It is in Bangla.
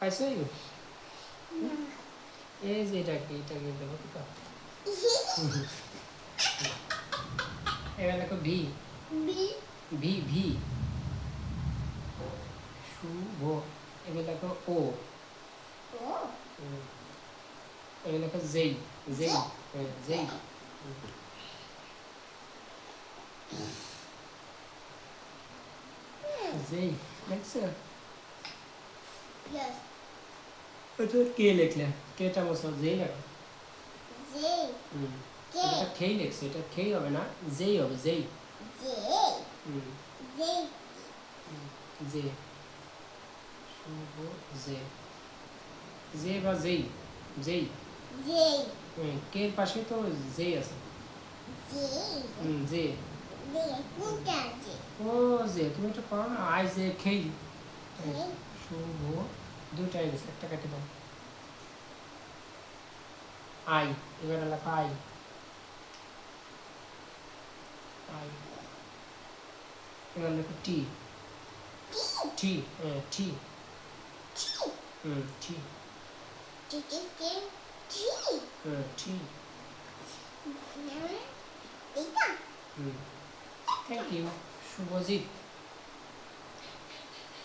পাইছো এই যে এটাকে দেখো তো এবার দেখো ভি ভি ভি শুভ এবার দেখো ও এবার দেখো জেই জেই জেই জেই দেখছো এটা কে লিখলে কেটা বসো জেই লেখো এটা খেই লিখছে এটা খেই হবে না জেই হবে জেই জে শুভ জে জে বা জেই জেই কে এর পাশে তো জে আছে জে ও জে তুমি এটা পারো না আই জে খেই শুভ দুইটা আই গেছে একটা কেটে দাও আই এবার লেখা আই আই এবার লেখো টি টি টি টি টি থ্যাংক ইউ শুভজিৎ